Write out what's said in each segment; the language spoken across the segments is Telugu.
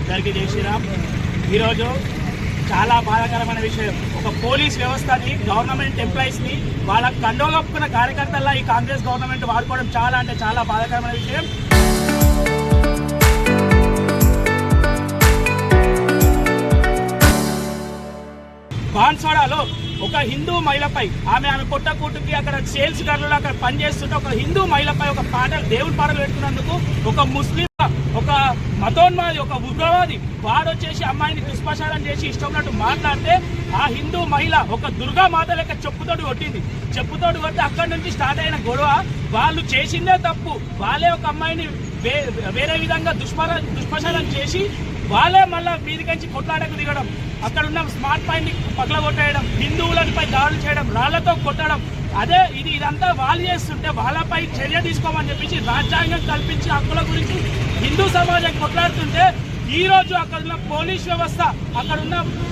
అందరికీ జై శ్రీరామ్. ఈరోజు చాలా బాధాకరమైన విషయం. ఒక పోలీస్ వ్యవస్థని, గవర్నమెంట్ ఎంప్లాయీస్ని వాళ్ళ కండోగొప్పుకున్న కార్యకర్తల్లా ఈ కాంగ్రెస్ గవర్నమెంట్ వాడుకోవడం చాలా అంటే చాలా బాధాకరమైన విషయం. బాన్స్వాడలో ఒక హిందూ మహిళపై ఆమె పొట్టకూటుకి అక్కడ సేల్స్ గర్లు అక్కడ పనిచేస్తుంటే ఒక హిందూ మహిళపై ఒక దేవుడి పాటలు పెట్టుకున్నందుకు ఒక ముస్లిం, ఒక మతోన్మాది, ఒక ఉగ్రవాది వాడు వచ్చేసి అమ్మాయిని దుష్ప్రచారం చేసి ఇష్టం మాట్లాడితే ఆ హిందూ మహిళ ఒక దుర్గా మాత లెక్క చెప్పుతోటి కొట్టింది. చెప్పుతోటి కొట్టి అక్కడి నుంచి స్టార్ట్ అయిన గొడవ. వాళ్ళు చేసిందే తప్పు. వాళ్ళే ఒక అమ్మాయిని వేరే విధంగా దుష్ప్రచారం చేసి వాళ్ళే మళ్ళీ మీదికించి కొట్లాడకు దిగడం, అక్కడ ఉన్న స్మార్ట్ పాయింట్ పగలగొట్టేయడం, హిందువులపై దాడులు చేయడం, రాళ్లతో కొట్టడం. ఇదంతా వాళ్ళు చేస్తుంటే వాళ్ళపై చర్య తీసుకోమని చెప్పేసి రాజ్యాంగం కల్పించి హక్కుల గురించి హిందూ సమాజం కొట్లాడుతుంటే ఈ రోజు అక్కడున్న పోలీస్ వ్యవస్థ,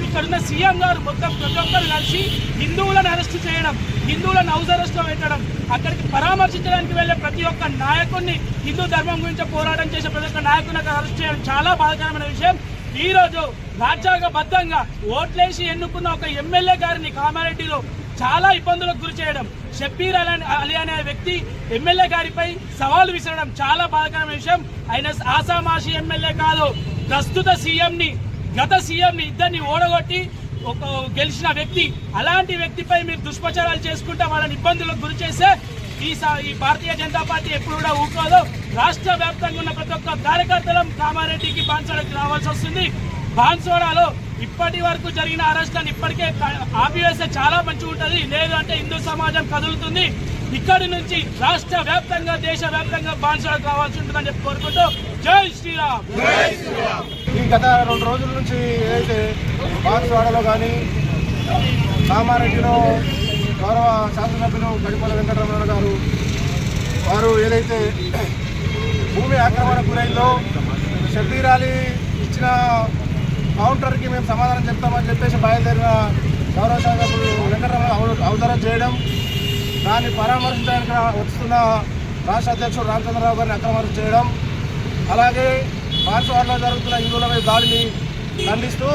ఇక్కడున్న సీఎం గారు మొత్తం ప్రతి ఒక్కరు కలిసి హిందువులను అరెస్ట్ చేయడం, హిందువులను హౌస్ అరెస్ట్లో పెట్టడం, అక్కడికి పరామర్శించడానికి వెళ్ళే ప్రతి ఒక్క నాయకుడిని, హిందూ ధర్మం గురించి పోరాటం చేసే ప్రతి ఒక్క నాయకుడిని అరెస్ట్ చేయడం చాలా బాధాకరమైన విషయం. ఈ రోజు రాజ్యాంగబద్ధంగా ఓట్లేసి ఎన్నుకున్న ఒక ఎమ్మెల్యే గారిని కామారెడ్డిలో చాలా ఇబ్బందులకు గురి చేయడం, షబ్బీర్ అలీ అనే వ్యక్తి ఎమ్మెల్యే గారిపై సవాలు విసరడం చాలా బాధాకరమైన విషయం. ఆయన ఆసామాషి ఎమ్మెల్యే కాదు, ప్రస్తుత సీఎంని, గత సీఎంని ఇద్దరిని ఓడగొట్టి గెలిచిన వ్యక్తి. అలాంటి వ్యక్తిపై మీరు దుష్ప్రచారాలు చేసుకుంటే వాళ్ళని ఇబ్బందులకు గురి చేస్తే ఈ భారతీయ జనతా పార్టీ ఎప్పుడు కూడా ఊరుకోదు. రాష్ట్ర వ్యాప్తంగా ఉన్న ప్రతి ఒక్క కార్యకర్తలం కామారెడ్డికి బాన్స్వాడకి రావాల్సి వస్తుంది. బాన్స్వాడలో ఇప్పటి వరకు జరిగిన అరెస్టులను ఇప్పటికే ఆపివేస్తే చాలా మంచిగా ఉంటుంది. లేదు అంటే హిందూ సమాజం కదులుతుంది. ఇక్కడి నుంచి రాష్ట్ర వ్యాప్తంగా, దేశ వ్యాప్తంగా బాన్స్వాడకు రావాల్సి ఉంటుందని చెప్పి కోరుకుంటూ జై శ్రీరామ్. ఈ గత 2 రోజుల నుంచి ఏదైతే బాన్స్వాడలో కానీ కామారెడ్డిలో గౌరవ శాసనసభ్యులు గడిపల్లి వెంకటరమణ గారు వారు ఏదైతే భూమి ఆక్రమణ గురైందో షబ్బీర్ అలీ ఇచ్చిన కౌంటర్కి మేము సమాధానం చెప్తామని చెప్పేసి బయలుదేరిన గౌరవ శాసనసభ్యులు వెంకటరమణ అవతరణ చేయడం, దాన్ని పరామర్శించడానికి వస్తున్న రాష్ట్ర అధ్యక్షుడు రామచంద్రరావు గారిని అక్రమం చేయడం, అలాగే బాన్స్వాడలో జరుగుతున్న హిందువుల మీద దాడిని ఖండిస్తూ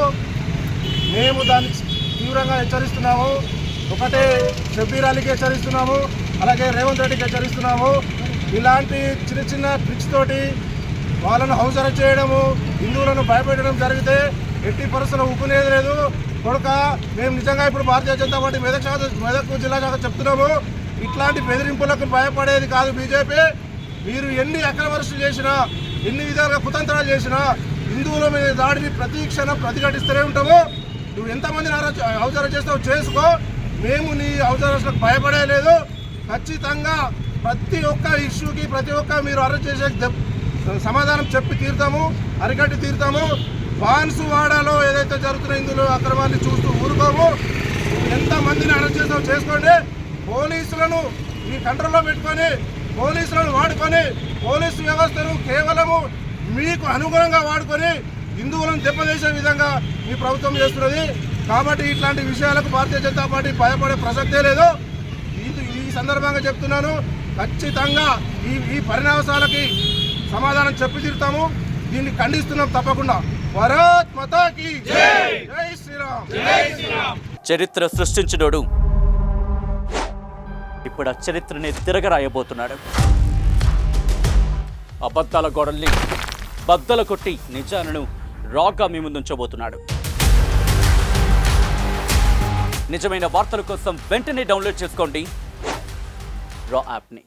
మేము దాన్ని తీవ్రంగా హెచ్చరిస్తున్నాము. ఒకటే షబ్బీర్ అలీకి హెచ్చరిస్తున్నాము, అలాగే రేవంత్ రెడ్డికి హెచ్చరిస్తున్నాము. ఇలాంటి చిన్న చిన్న ట్రిక్స్ తోటి వాళ్ళను హౌస్ అరెస్ట్ చేయడము, హిందువులను భయపెట్టడం జరిగితే ఎట్టి పరిస్థితుల్లో ఊకునేది లేదు. కొడుక మేము నిజంగా ఇప్పుడు భారతీయ జనతా పార్టీ మెదక్ జిల్లా శాఖ చెప్తున్నాము, ఇట్లాంటి బెదిరింపులకు భయపడేది కాదు బీజేపీ. మీరు ఎన్ని అక్రమ అరెస్టులు చేసినా, ఎన్ని విధాలుగా కుతంత్రాలు చేసినా హిందువుల మీద దాడిని ప్రతి క్షణం ప్రతిఘటిస్తూనే ఉంటాము. నువ్వు ఎంతమందిని హౌస్ అరెస్ట్ చేస్తావు చేసుకో, మేము నీ హౌస్ అరెస్ట్లకు భయపడలేదు. ఖచ్చితంగా ప్రతి ఒక్క ఇష్యూకి, ప్రతి ఒక్క మీరు అరెస్ట్ చేసే సమాధానం చెప్పి తీరుతాము, అరికట్టి తీరుతాము. బాన్స్వాడలో ఏదైతే జరుగుతున్న హిందువులు అక్రమాన్ని చూస్తూ ఊరుకోము. ఎంతమందిని అరెస్ట్ చేస్తావు చేసుకోండి. పోలీసులను మీ కంట్రోల్లో పెట్టుకొని, పోలీసులను వాడుకొని, పోలీసు వ్యవస్థను కేవలము మీకు అనుగుణంగా వాడుకొని హిందువులను దెబ్బతీసే విధంగా మీ ప్రభుత్వం చేస్తున్నది. కాబట్టి ఇట్లాంటి విషయాలకు భారతీయ జనతా పార్టీ భయపడే ప్రసక్తే లేదు. ఈ సందర్భంగా చెప్తున్నాను, ఖచ్చితంగా ఈ పరిణామాలకి సమాధానం చెప్పి తీరుతాము. దీన్ని ఖండిస్తున్నాం తప్పకుండా. భారత్ మాతాకి జై శ్రీరామ్. చరిత్ర సృష్టించినోడు ఇప్పుడు ఆ చరిత్రని తిరగరాయబోతున్నాడు. అబద్ధాల గోడల్ని బద్దలు కొట్టి నిజాలను రాగా మీ ముందుంచబోతున్నాడు. నిజమైన వార్తల కోసం వెంటనే డౌన్లోడ్ చేసుకోండి రా యాప్ని.